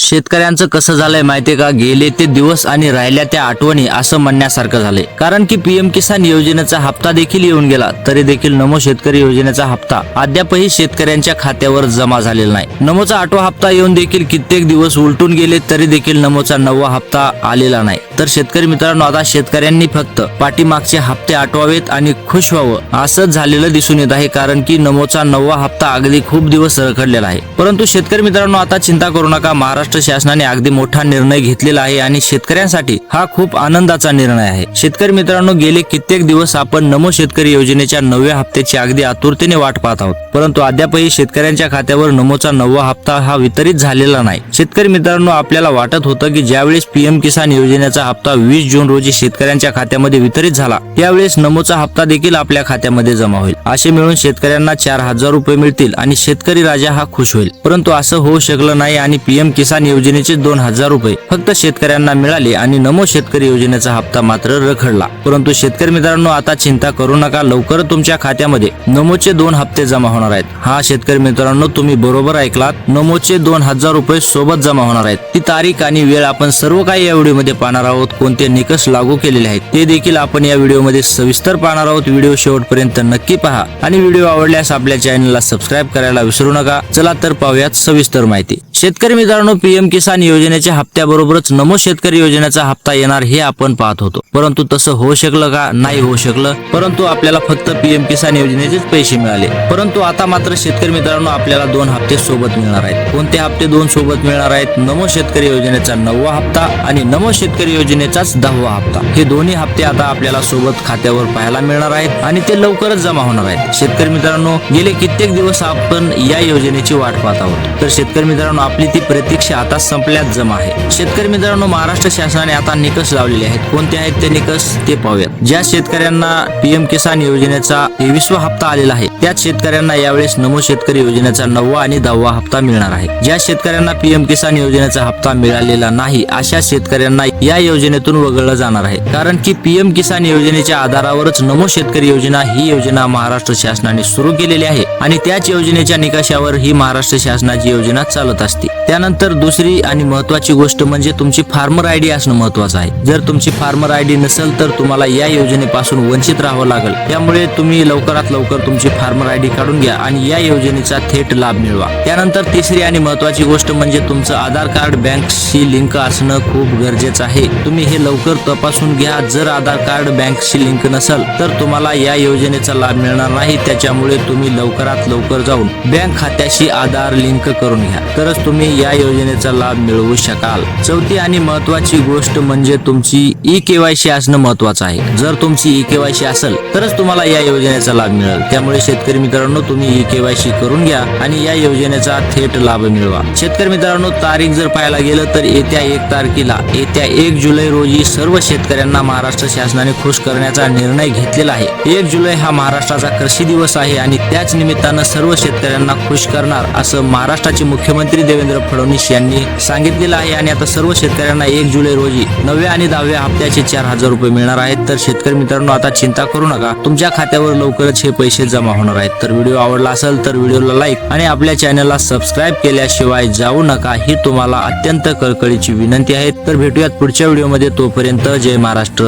शेतकऱ्यांचं कसं झालंय माहितीये का, गेले ते दिवस आणि राहिल्या त्या आठवणी असं म्हणण्यासारखं झालंय. कारण की पीएम किसान योजनेचा हप्ता देखील येऊन गेला, तरी देखील नमो शेतकरी योजनेचा हप्ता अद्यापही शेतकऱ्यांच्या खात्यावर जमा झालेला नाही. नमोचा 8वा हप्ता येऊन देखील कित्येक दिवस उलटून गेले, तरी देखील नमोचा 9वा हप्ता आलेला नाही. तर शेतकरी मित्रांनो, आता शेतकऱ्यांनी फक्त पाठीमागचे हप्ते आठवावेत आणि खुश व्हावं असंच झालेलं दिसून येत आहे. कारण की नमोचा 9वा हप्ता अगदी खूप दिवस रखडलेला आहे. परंतु शेतकरी मित्रांनो, आता चिंता करू नका. महाराष्ट्र शासनाने अगदी मोठा निर्णय घेतलेला आहे आणि शेतकऱ्यांसाठी हा खूप आनंदाचा निर्णय आहे. शेतकरी मित्रांनो, गेले कित्येक दिवस आपण नमो शेतकरी योजनेच्या 9व्या हप्त्याची अगदी आतुरतेने वाट पाहत आहोत. परंतु अद्यापही शेतकऱ्यांच्या खात्यावर नमोचा 9वा हप्ता हा वितरित झालेला नाही. शेतकरी मित्रांनो, आपल्याला वाटत होतं की ज्यावेळेस पीएम किसान योजनेचा हप्ता 20 जून रोजी शेतकऱ्यांच्या खात्यामध्ये वितरित झाला, त्यावेळेस नमोचा हप्ता देखील आपल्या खात्यामध्ये जमा होईल. असे मिळून शेतकऱ्यांना 4000 रुपये मिळतील आणि शेतकरी राजा हा खुश होईल. परंतु असं होऊ शकलं नाही आणि पीएम किसान योजनेचे 2000 रुपये फक्त शेतकऱ्यांना मिळाले आणि नमो शेतकरी योजनेचा हप्ता मात्र रखडला. परंतु शेतकरी मित्रांनो, आता चिंता करू नका. लवकर तुमच्या खात्यामध्ये नमोचे 2 हप्ते जमा होणार आहेत. हा शेतकरी मित्रांनो, तुम्ही बरोबर ऐकलात. नमोचे 2000 रुपये सोबत जमा होणार आहेत. ती तारीख आणि वेळ आपण सर्व काही या व्हिडिओमध्ये पाहणार आहोत. कोणते निकष लागू केलेले आहेत ते देखील आपण या व्हिडिओमध्ये सविस्तर पाहणार आहोत. व्हिडिओ शेवटपर्यंत नक्की पहा आणि व्हिडिओ आवडल्यास आपल्या चॅनलला सबस्क्राईब करायला विसरू नका. चला तर पाहूयात सविस्तर माहिती. शेतकरी मित्रांनो, पीएम किसान योजनेच्या हप्त्याबरोबरच नमो शेतकरी योजनेचा हप्ता येणार हे आपण पाहत होतो. परंतु तसं होऊ शकलं का? नाही होऊ शकलं. परंतु आपल्याला फक्त पीएम किसान योजनेचेच पैसे मिळाले. परंतु आता मात्र शेतकरी मित्रांनो, आपल्याला 2 हप्ते सोबत मिळणार आहेत. कोणते हप्ते 2 सोबत मिळणार आहेत? नमो शेतकरी योजनेचा 9वा हप्ता आणि नमो शेतकरी योजनेचाच 10वा हप्ता. हे दोन्ही हप्ते आता आपल्याला सोबत खात्यावर पाहायला मिळणार आहेत आणि ते लवकरच जमा होणार आहेत. शेतकरी मित्रांनो, गेले कित्येक दिवस आपण या योजनेची वाट पाहत आहोत. तर शेतकरी मित्रांनो, आपली ती प्रतीक्षा आता संपल्यात जमा आहे. शेतकरी मित्रांनो, महाराष्ट्र शासनाने आता निकष लावलेले आहेत. कोणते आहेत ते निकष ते पाहूयात. ज्या शेतकऱ्यांना पीएम किसान योजनेचा 23वा हप्ता आलेला आहे, त्याच शेतकऱ्यांना यावेळेस नमो शेतकरी योजनेचा 9वा आणि 10वा हप्ता मिळणार आहे. ज्या शेतकऱ्यांना पीएम किसान योजनेचा हप्ता मिळालेला नाही, अशा शेतकऱ्यांना या योजनेतून वगळलं जाणार आहे. कारण की पीएम किसान योजनेच्या आधारावरच नमो शेतकरी योजना ही योजना महाराष्ट्र शासनाने सुरू केलेली आहे आणि त्याच योजनेच्या निकषावर ही महाराष्ट्र शासनाची योजना चालत असते. त्यानंतर दुसरी आणि महत्वाची गोष्ट म्हणजे तुमची फार्मर आयडी असणं महत्वाचं आहे. जर तुमची फार्मर आयडी नसेल तर तुम्हाला या योजनेपासून वंचित राहावं लागेल. त्यामुळे तुम्ही लवकरात लवकर तुमची फार्मर आयडी काढून घ्या आणि या योजनेचा थेट लाभ मिळवा. त्यानंतर तिसरी आणि महत्वाची गोष्ट म्हणजे तुमचं आधार कार्ड बँकशी लिंक असणं खूप गरजेचं आहे. तुम्ही हे लवकर तपासून घ्या. जर आधार कार्ड बँकशी लिंक नसेल तर तुम्हाला या योजनेचा लाभ मिळणार नाही. त्याच्यामुळे तुम्ही लवकरात लवकर जाऊन बँक खात्याशी आधार लिंक करून घ्या, तरच तुम्ही या योजनेचा लाभ मिळवू शकाल. चौथी आणि महत्वाची गोष्ट म्हणजे तुमची ई-केवायसी असणं महत्वाचं आहे. जर तुमची ई-केवायसी असेल तरच तुम्हाला या योजनेचा लाभ मिळेल. त्यामुळे शेतकरी मित्रांनो, तुम्ही ई-केवायसी करून घ्या आणि या योजनेचा थेट लाभ मिळवा. शेतकरी मित्रांनो, तारीख जर पाहायला गेलं तर येत्या 1 तारखेला, येत्या 1 जुलै रोजी सर्व शेतकऱ्यांना महाराष्ट्र शासनाने खुश करण्याचा निर्णय घेतलेला आहे. 1 जुलै हा महाराष्ट्राचा कृषी दिवस आहे आणि त्याच निमित्तानं सर्व शेतकऱ्यांना खुश करणार असं महाराष्ट्राचे मुख्यमंत्री देवेंद्र फडणवीस यांनी सांगितलेलं आहे. आणि आता सर्व शेतकऱ्यांना 1 जुलै रोजी 9व्या आणि 10व्या हप्त्याचे 4000 रुपये मिळणार आहेत. तर शेतकरी मित्रांनो, आता चिंता करू नका. तुमच्या खात्यावर लवकरच हे पैसे जमा होणार आहेत. तर व्हिडिओ आवडला असेल तर व्हिडिओला लाईक आणि आपल्या चॅनलला सबस्क्राईब केल्याशिवाय जाऊ नका, ही तुम्हाला अत्यंत कळकळीची विनंती आहे. तर भेटूयात पुढच्या व्हिडिओमध्ये. तोपर्यंत जय महाराष्ट्र.